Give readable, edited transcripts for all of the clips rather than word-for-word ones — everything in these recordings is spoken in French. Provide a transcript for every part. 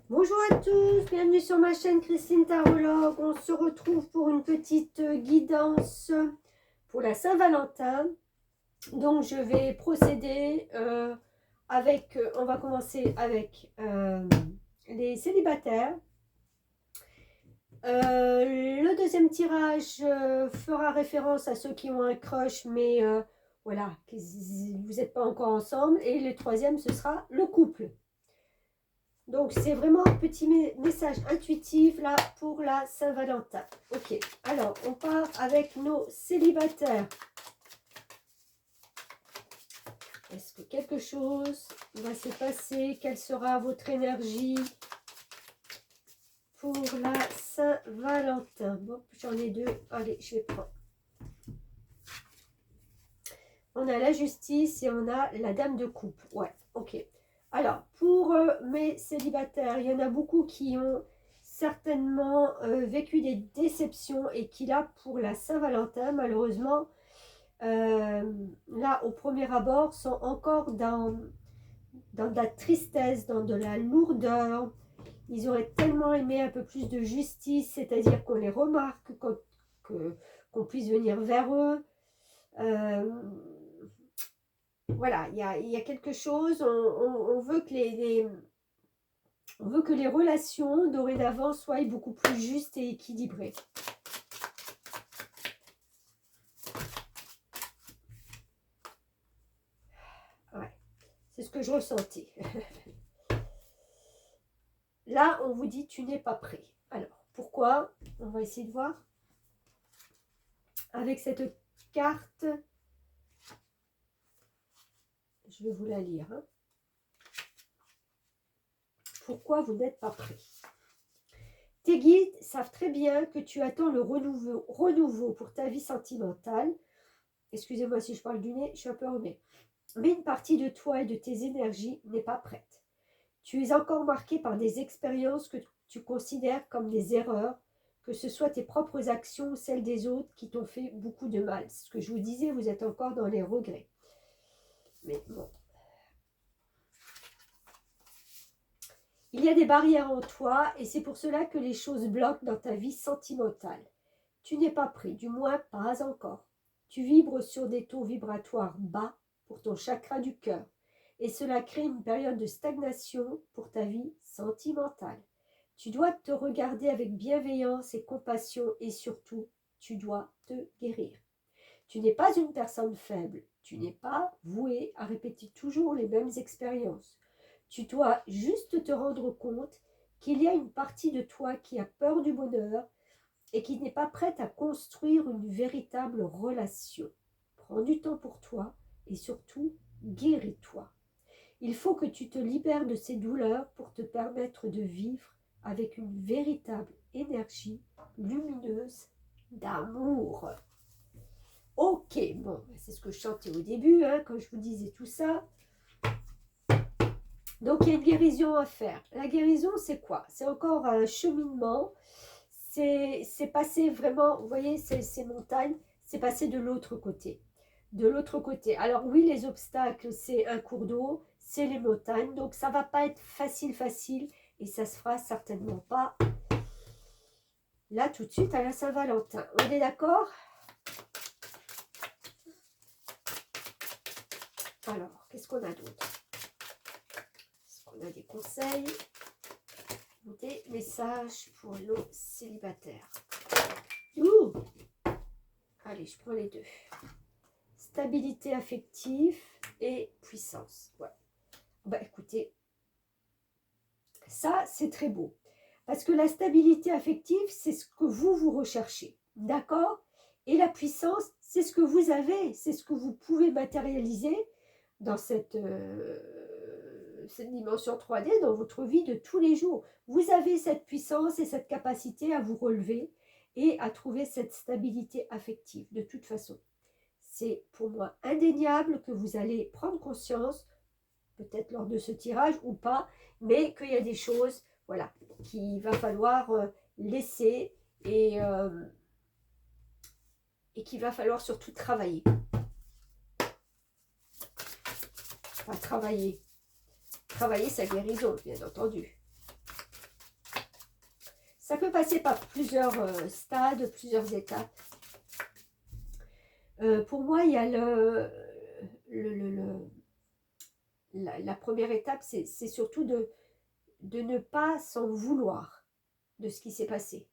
Bonjour à tous, bienvenue sur ma chaîne Christine Tarologue. On se retrouve pour une petite guidance pour la Saint-Valentin. Donc je vais procéder on va commencer avec les célibataires. Le deuxième tirage fera référence à ceux qui ont un crush, mais voilà, vous n'êtes pas encore ensemble. Et le troisième, ce sera le couple. Donc, c'est vraiment un petit message intuitif là pour la Saint-Valentin. Ok, alors on part avec nos célibataires. Est-ce que quelque chose va se passer? Quelle sera votre énergie pour la Saint-Valentin? Bon, j'en ai deux. Allez, je vais prendre. On a la justice et on a la dame de coupe. Ouais, ok. Alors, pour mes célibataires, il y en a beaucoup qui ont certainement vécu des déceptions et qui, là, pour la Saint-Valentin, malheureusement, là, au premier abord, sont encore dans de la tristesse, dans de la lourdeur. Ils auraient tellement aimé un peu plus de justice, c'est-à-dire qu'on les remarque, qu'on puisse venir vers eux. Voilà, il y a quelque chose, on veut que on veut que les relations dorénavant soient beaucoup plus justes et équilibrées. Ouais, c'est ce que je ressentais. Là, on vous dit, tu n'es pas prêt. Alors, pourquoi? On va essayer de voir. Avec cette carte, je vais vous la lire. Hein. Pourquoi vous n'êtes pas prêt? Tes guides savent très bien que tu attends le renouveau pour ta vie sentimentale. Excusez-moi si je parle du nez, je suis un peu remet. Mais une partie de toi et de tes énergies n'est pas prête. Tu es encore marqué par des expériences que tu considères comme des erreurs, que ce soit tes propres actions ou celles des autres qui t'ont fait beaucoup de mal. C'est ce que je vous disais, vous êtes encore dans les regrets. Mais bon. Il y a des barrières en toi et c'est pour cela que les choses bloquent dans ta vie sentimentale. Tu n'es pas prêt, du moins pas encore. Tu vibres sur des taux vibratoires bas pour ton chakra du cœur et cela crée une période de stagnation pour ta vie sentimentale. Tu dois te regarder avec bienveillance et compassion et surtout, tu dois te guérir. Tu n'es pas une personne faible, tu n'es pas voué à répéter toujours les mêmes expériences. Tu dois juste te rendre compte qu'il y a une partie de toi qui a peur du bonheur et qui n'est pas prête à construire une véritable relation. Prends du temps pour toi et surtout, guéris-toi. Il faut que tu te libères de ces douleurs pour te permettre de vivre avec une véritable énergie lumineuse d'amour. Ok, bon, c'est ce que je chantais au début, hein, quand je vous disais tout ça. Donc, il y a une guérison à faire. La guérison, c'est quoi? C'est encore un cheminement. C'est passer vraiment, vous voyez, ces montagnes, c'est passer de l'autre côté. De l'autre côté. Alors oui, les obstacles, c'est un cours d'eau, c'est les montagnes. Donc, ça ne va pas être facile. Et ça se fera certainement pas là tout de suite à la Saint-Valentin. On est d'accord? Alors, qu'est-ce qu'on a d'autre? Est-ce qu'on a des conseils? Des messages pour nos célibataires. Ouh! Allez, je prends les deux. Stabilité affective et puissance. Ouais. Bah écoutez, ça c'est très beau. Parce que la stabilité affective, c'est ce que vous recherchez. D'accord? Et la puissance, c'est ce que vous avez. C'est ce que vous pouvez matérialiser dans cette dimension 3D, dans votre vie de tous les jours. Vous avez cette puissance et cette capacité à vous relever et à trouver cette stabilité affective. De toute façon, c'est pour moi indéniable que vous allez prendre conscience, peut-être lors de ce tirage ou pas, mais qu'il y a des choses, voilà, qu'il va falloir laisser et qu'il va falloir surtout travailler. Enfin, travailler sa guérison, bien entendu. Ça peut passer par plusieurs stades, plusieurs étapes. Pour moi, il y a la première étape, c'est surtout de ne pas s'en vouloir de ce qui s'est passé.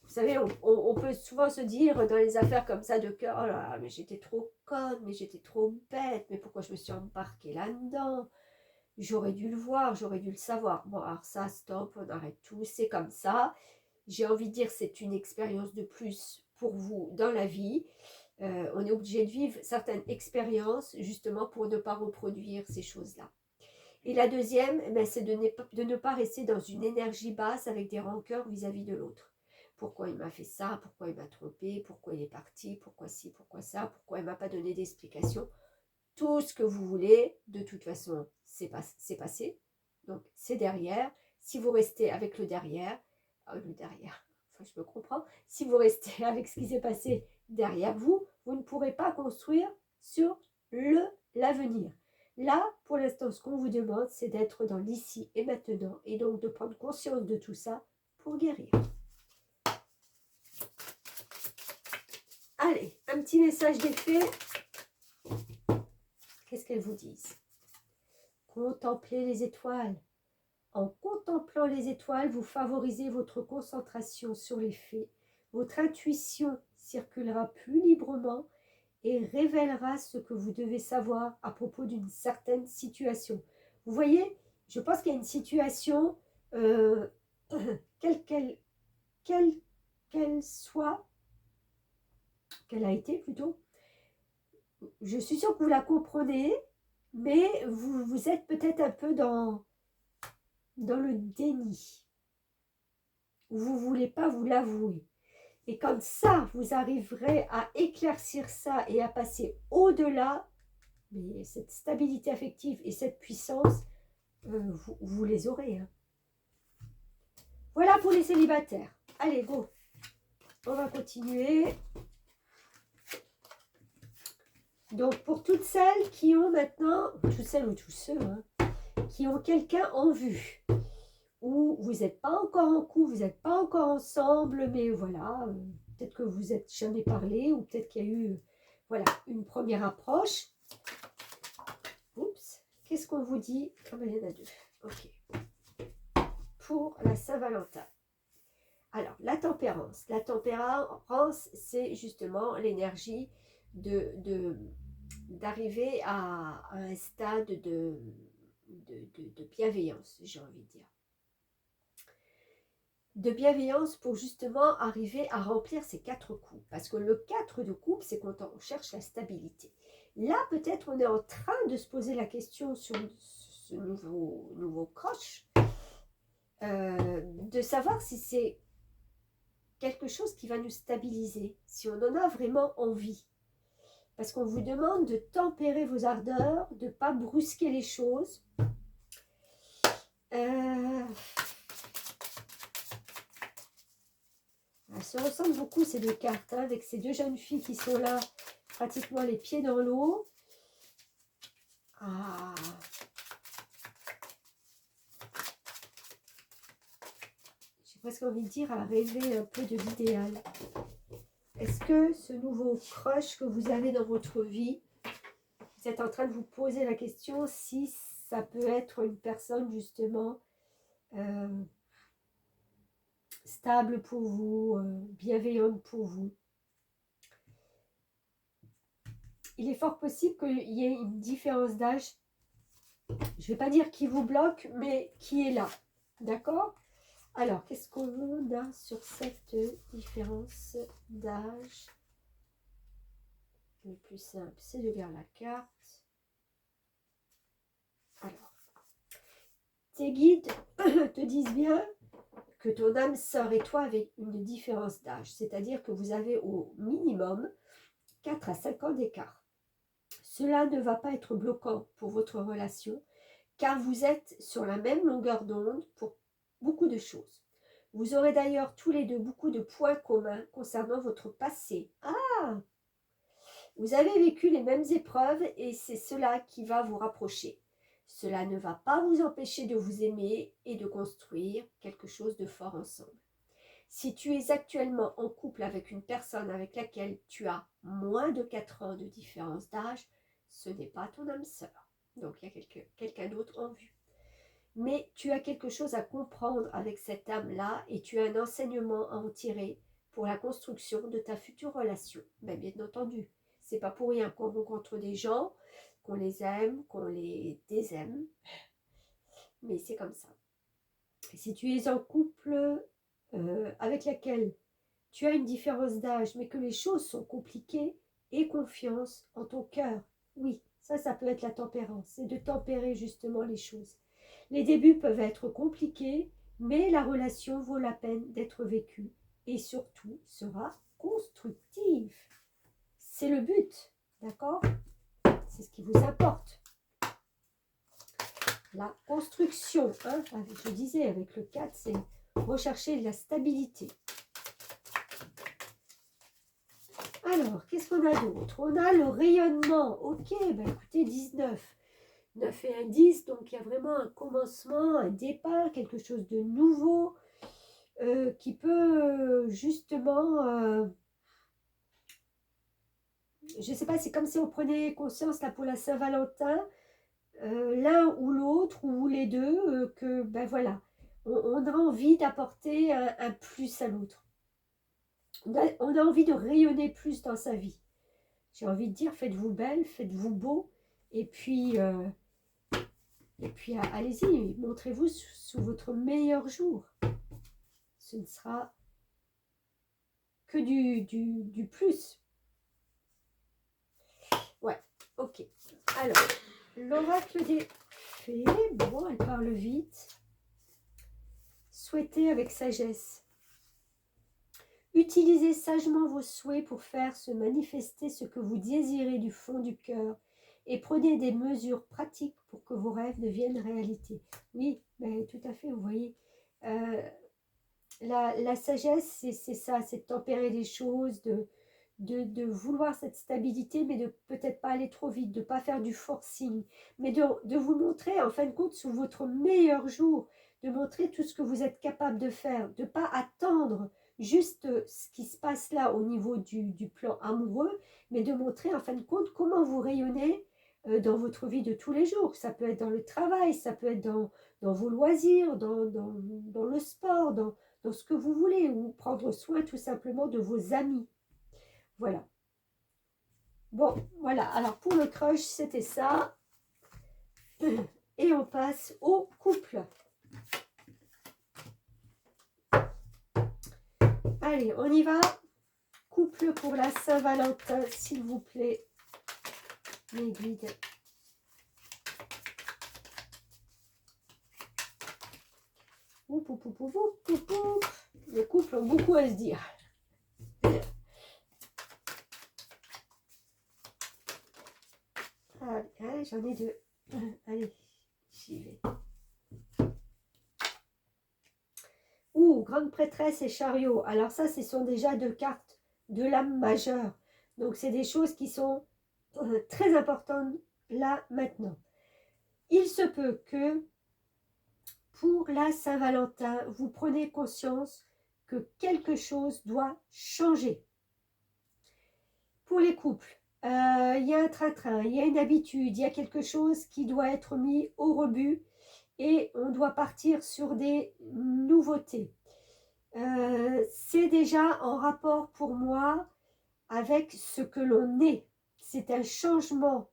Vous savez, on peut souvent se dire dans les affaires comme ça de cœur, oh là là, mais j'étais trop conne, mais j'étais trop bête, mais pourquoi je me suis embarquée là-dedans? J'aurais dû le voir, j'aurais dû le savoir. Bon, alors ça, stop, on arrête tout, c'est comme ça. J'ai envie de dire, c'est une expérience de plus pour vous dans la vie. On est obligé de vivre certaines expériences justement pour ne pas reproduire ces choses-là. Et la deuxième, c'est de ne pas rester dans une énergie basse avec des rancœurs vis-à-vis de l'autre. Pourquoi il m'a fait ça? Pourquoi il m'a trompé? Pourquoi il est parti? Pourquoi ci? Pourquoi ça? Pourquoi il ne m'a pas donné d'explication? Tout ce que vous voulez, de toute façon, c'est passé. Donc, c'est derrière. Si vous restez avec le derrière, enfin, je me comprends. Si vous restez avec ce qui s'est passé derrière vous, vous ne pourrez pas construire sur l'avenir. Là, pour l'instant, ce qu'on vous demande, c'est d'être dans l'ici et maintenant et donc de prendre conscience de tout ça pour guérir. Allez, un petit message des fées. Qu'est-ce qu'elles vous disent? Contemplez les étoiles. En contemplant les étoiles, vous favorisez votre concentration sur les faits. Votre intuition circulera plus librement et révélera ce que vous devez savoir à propos d'une certaine situation. Vous voyez, je pense qu'il y a une situation, quelle qu'elle soit, qu'elle a été plutôt, je suis sûre que vous la comprenez, mais vous êtes peut-être un peu dans le déni. Vous ne voulez pas vous l'avouer. Et comme ça, vous arriverez à éclaircir ça et à passer au-delà, mais cette stabilité affective et cette puissance, vous les aurez. Hein. Voilà pour les célibataires. Allez, go. On va continuer. Donc, pour toutes celles qui ont maintenant, toutes celles ou tous ceux, hein, qui ont quelqu'un en vue, ou vous n'êtes pas encore en couple, vous n'êtes pas encore ensemble, mais voilà, peut-être que vous n'êtes jamais parlé, ou peut-être qu'il y a eu voilà, une première approche. Oups, qu'est-ce qu'on vous dit? Ah ben, il y en a deux. Ok. Pour la Saint-Valentin. Alors, la tempérance. La tempérance, c'est justement l'énergie d'arriver à un stade de bienveillance, j'ai envie de dire. De bienveillance pour justement arriver à remplir ces 4 coups. Parce que le 4 de coupe, c'est quand on cherche la stabilité. Là, peut-être on est en train de se poser la question sur ce nouveau crush, de savoir si c'est quelque chose qui va nous stabiliser, si on en a vraiment envie. Parce qu'on vous demande de tempérer vos ardeurs, de ne pas brusquer les choses. Elles se ressemblent beaucoup ces deux cartes, hein, avec ces deux jeunes filles qui sont là, pratiquement les pieds dans l'eau. Ah. J'ai presque envie de dire à rêver un peu de l'idéal. Est-ce que ce nouveau crush que vous avez dans votre vie, vous êtes en train de vous poser la question si ça peut être une personne justement stable pour vous, bienveillante pour vous? Il est fort possible qu'il y ait une différence d'âge. Je ne vais pas dire qui vous bloque, mais qui est là. D'accord? Alors, qu'est-ce qu'on a sur cette différence d'âge? Le plus simple, c'est de lire la carte. Alors, tes guides te disent bien que ton âme sœur et toi avez une différence d'âge. C'est-à-dire que vous avez au minimum 4 à 5 ans d'écart. Cela ne va pas être bloquant pour votre relation, car vous êtes sur la même longueur d'onde pour beaucoup de choses. Vous aurez d'ailleurs tous les deux beaucoup de points communs concernant votre passé. Ah! Vous avez vécu les mêmes épreuves et c'est cela qui va vous rapprocher. Cela ne va pas vous empêcher de vous aimer et de construire quelque chose de fort ensemble. Si tu es actuellement en couple avec une personne avec laquelle tu as moins de 4 ans de différence d'âge, ce n'est pas ton âme sœur. Donc il y a quelqu'un d'autre en vue. Mais tu as quelque chose à comprendre avec cette âme-là et tu as un enseignement à en tirer pour la construction de ta future relation. Ben, bien entendu, c'est pas pour rien qu'on rencontre des gens, qu'on les aime, qu'on les désaime, mais c'est comme ça. Si tu es en couple avec laquelle tu as une différence d'âge, mais que les choses sont compliquées, aie confiance en ton cœur. Oui, ça peut être la tempérance, c'est de tempérer justement les choses. Les débuts peuvent être compliqués, mais la relation vaut la peine d'être vécue et surtout sera constructive. C'est le but, d'accord? C'est ce qui vous importe. La construction, hein, je disais avec le 4, c'est rechercher de la stabilité. Alors, qu'est-ce qu'on a d'autre? On a le rayonnement. Ok, ben écoutez, 19. 9 et un 10, donc il y a vraiment un commencement, un départ, quelque chose de nouveau qui peut justement, je ne sais pas, c'est comme si on prenait conscience là pour la Saint-Valentin, l'un ou l'autre ou les deux, que ben voilà, on a envie d'apporter un plus à l'autre. On a envie de rayonner plus dans sa vie. J'ai envie de dire, faites-vous belle, faites-vous beau, et puis allez-y, montrez-vous sous votre meilleur jour. Ce ne sera que du plus. Ouais, ok. Alors, l'oracle des fées, bon, elle parle vite. Souhaitez avec sagesse. Utilisez sagement vos souhaits pour faire se manifester ce que vous désirez du fond du cœur et prenez des mesures pratiques pour que vos rêves deviennent réalité. Oui, ben, tout à fait, vous voyez. La sagesse, c'est ça, c'est de tempérer les choses, de vouloir cette stabilité, mais de peut-être pas aller trop vite, de ne pas faire du forcing, mais de vous montrer, en fin de compte, sous votre meilleur jour, de montrer tout ce que vous êtes capable de faire, de ne pas attendre juste ce qui se passe là au niveau du plan amoureux, mais de montrer, en fin de compte, comment vous rayonnez dans votre vie de tous les jours. Ça peut être dans le travail, ça peut être dans vos loisirs, dans le sport, dans ce que vous voulez, ou prendre soin tout simplement de vos amis. Voilà. Bon, voilà. Alors, pour le crush, c'était ça. Et on passe au couple. Allez, on y va. Couple pour la Saint-Valentin, s'il vous plaît. Mes guides. Les couples ont beaucoup à se dire. Allez, j'en ai deux. Allez, j'y vais. Grande prêtresse et chariot. Alors ça, ce sont déjà deux cartes de l'âme majeure. Donc, c'est des choses qui sont très importantes là, maintenant. Il se peut que pour la Saint-Valentin, vous prenez conscience que quelque chose doit changer. Pour les couples, il y a un train-train, il y a une habitude, il y a quelque chose qui doit être mis au rebut et on doit partir sur des nouveautés. C'est déjà en rapport pour moi avec ce que l'on est. C'est un changement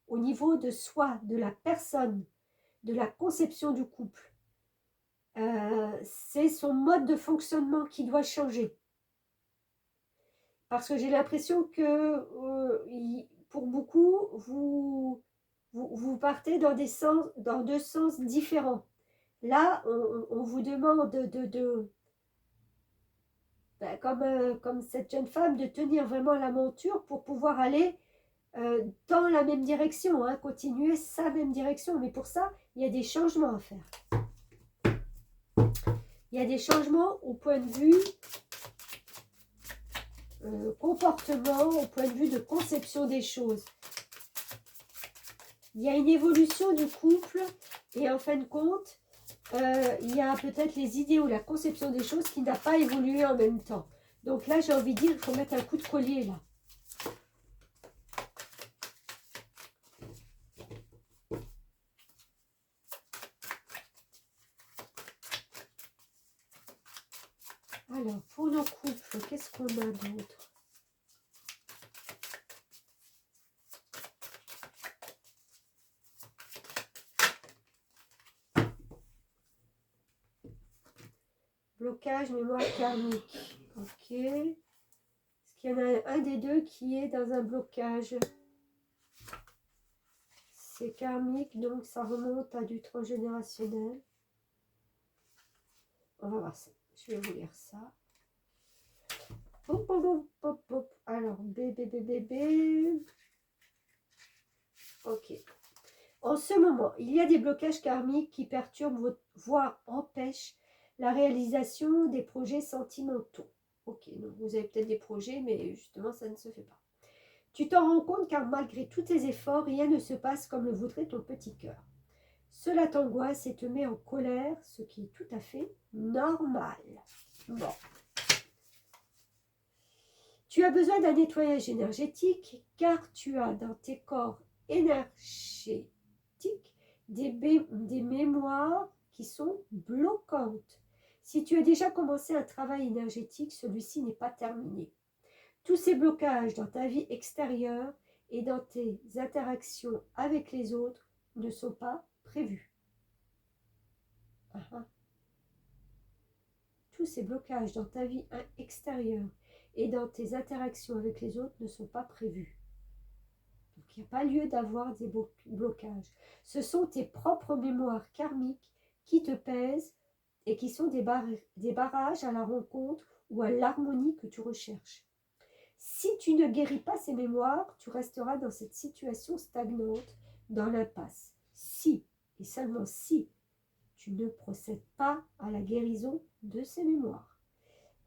au niveau de soi, de la personne, de la conception du couple. C'est son mode de fonctionnement qui doit changer. Parce que j'ai l'impression que pour beaucoup, vous partez dans deux sens différents. Là, on vous demande comme cette jeune femme, de tenir vraiment la monture pour pouvoir aller dans la même direction, hein, continuer sa même direction. Mais pour ça, il y a des changements à faire. Il y a des changements au point de vue comportement, au point de vue de conception des choses. Il y a une évolution du couple et en fin de compte, il y a peut-être les idées ou la conception des choses qui n'a pas évolué en même temps. Donc là, j'ai envie de dire, il faut mettre un coup de collier là. Alors, pour nos couples, qu'est-ce qu'on a d'autre? Blocage, mémoire karmique. Ok. Est-ce qu'il y en a un des deux qui est dans un blocage? C'est karmique, donc ça remonte à du transgénérationnel. On va voir ça. Je vais vous lire ça. Hop, hop, hop, hop, hop. Alors, bébé. Ok. En ce moment, il y a des blocages karmiques qui perturbent, voire empêchent la réalisation des projets sentimentaux. Ok, donc vous avez peut-être des projets, mais justement, ça ne se fait pas. Tu t'en rends compte car malgré tous tes efforts, rien ne se passe comme le voudrait ton petit cœur. Cela t'angoisse et te met en colère, ce qui est tout à fait normal. Bon. Tu as besoin d'un nettoyage énergétique car tu as dans tes corps énergétiques des mémoires qui sont bloquantes. Si tu as déjà commencé un travail énergétique, celui-ci n'est pas terminé. Tous ces blocages dans ta vie extérieure et dans tes interactions avec les autres ne sont pas prévus. Tous ces blocages dans ta vie extérieure et dans tes interactions avec les autres ne sont pas prévus. Donc il n'y a pas lieu d'avoir des blocages. Ce sont tes propres mémoires karmiques qui te pèsent et qui sont des barrages à la rencontre ou à l'harmonie que tu recherches. Si tu ne guéris pas ces mémoires, tu resteras dans cette situation stagnante, dans l'impasse. Si, et seulement si, tu ne procèdes pas à la guérison de ces mémoires.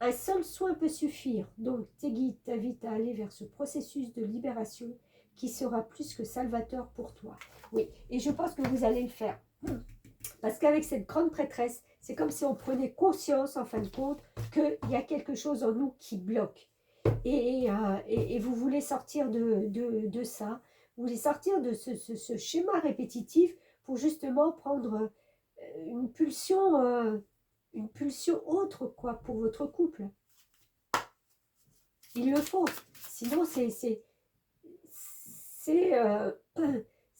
Un seul soin peut suffire, donc tes guides t'invitent à aller vers ce processus de libération qui sera plus que salvateur pour toi. Oui, et je pense que vous allez le faire. Parce qu'avec cette grande prêtresse, c'est comme si on prenait conscience, en fin de compte, qu'il y a quelque chose en nous qui bloque. Et vous voulez sortir de ça, vous voulez sortir de ce schéma répétitif pour justement prendre une pulsion autre quoi pour votre couple. Il le faut. Sinon, c'est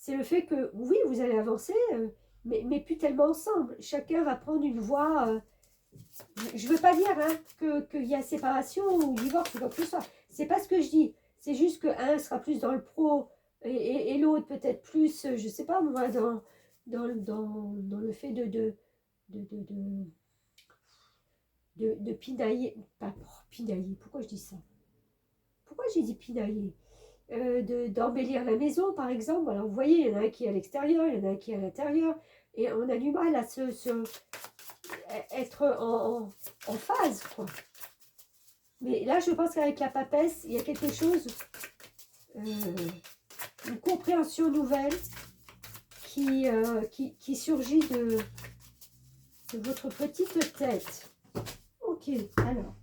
le fait que, oui, vous allez avancer, mais plus tellement ensemble. Chacun va prendre une voie. Je ne veux pas dire qu'il y a séparation ou divorce ou quoi que ce soit. C'est pas ce que je dis. C'est juste qu'un sera plus dans le pro et l'autre peut-être plus, je ne sais pas moi, dans le fait de pinailler. Pas pinailler, pourquoi je dis ça? Pourquoi j'ai dit pinailler? D'embellir la maison, par exemple. Alors, vous voyez, il y en a un qui est à l'extérieur, il y en a un qui est à l'intérieur. Et on a du mal à être en phase, quoi. Mais là, je pense qu'avec la papesse, il y a quelque chose, une compréhension nouvelle qui surgit de votre petite tête. Ok, alors,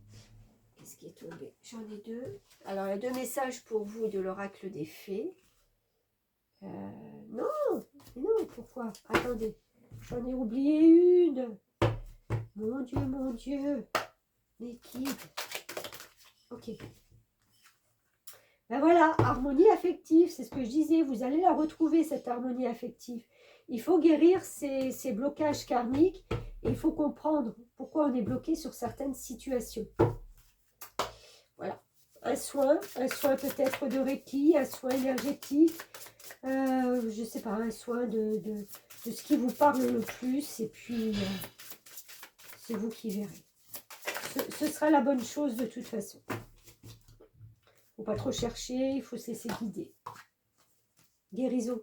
qu'est-ce qui est tombé? J'en ai deux. Alors, il y a deux messages pour vous de l'oracle des fées. Non, pourquoi? Attendez, j'en ai oublié une. Mon Dieu, mes guides. Ok. Ben voilà, harmonie affective, c'est ce que je disais, vous allez la retrouver, cette harmonie affective. Il faut guérir ces blocages karmiques et il faut comprendre pourquoi on est bloqué sur certaines situations. Voilà. Un soin peut-être de Reiki, un soin énergétique, je ne sais pas, un soin de ce qui vous parle le plus et puis c'est vous qui verrez. Ce sera la bonne chose de toute façon. Il ne faut pas trop chercher, il faut se laisser guider. Guérison.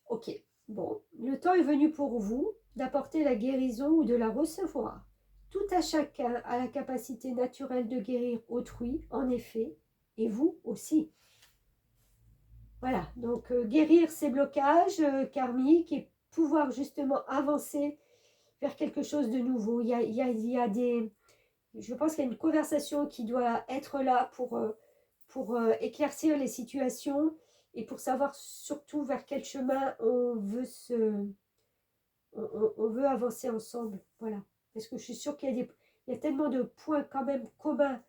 Ok, bon, le temps est venu pour vous d'apporter la guérison ou de la recevoir. Tout à chacun a la capacité naturelle de guérir autrui, en effet, et vous aussi. Voilà, donc guérir ces blocages karmiques et pouvoir justement avancer vers quelque chose de nouveau. Il y a des... Je pense qu'il y a une conversation qui doit être là pour éclaircir les situations et pour savoir surtout vers quel chemin on veut on veut avancer ensemble. Voilà. Parce que je suis sûre qu'il y a tellement de points quand même communs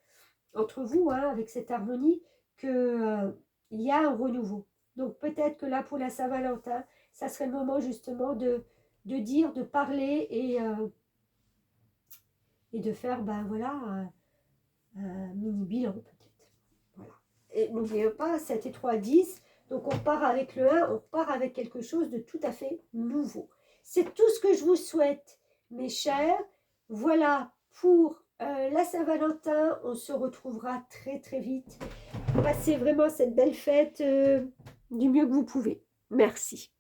entre vous, hein, avec cette harmonie, que, il y a un renouveau. Donc peut-être que là, pour la Saint-Valentin, ça serait le moment justement de dire, de parler et de faire, ben voilà, un mini bilan peut-être. Voilà. Et n'oubliez pas, 7 et 3, 10. Donc on repart avec le 1, on repart avec quelque chose de tout à fait nouveau. C'est tout ce que je vous souhaite, mes chers. Voilà pour la Saint-Valentin. On se retrouvera très très vite. Passez vraiment cette belle fête du mieux que vous pouvez. Merci.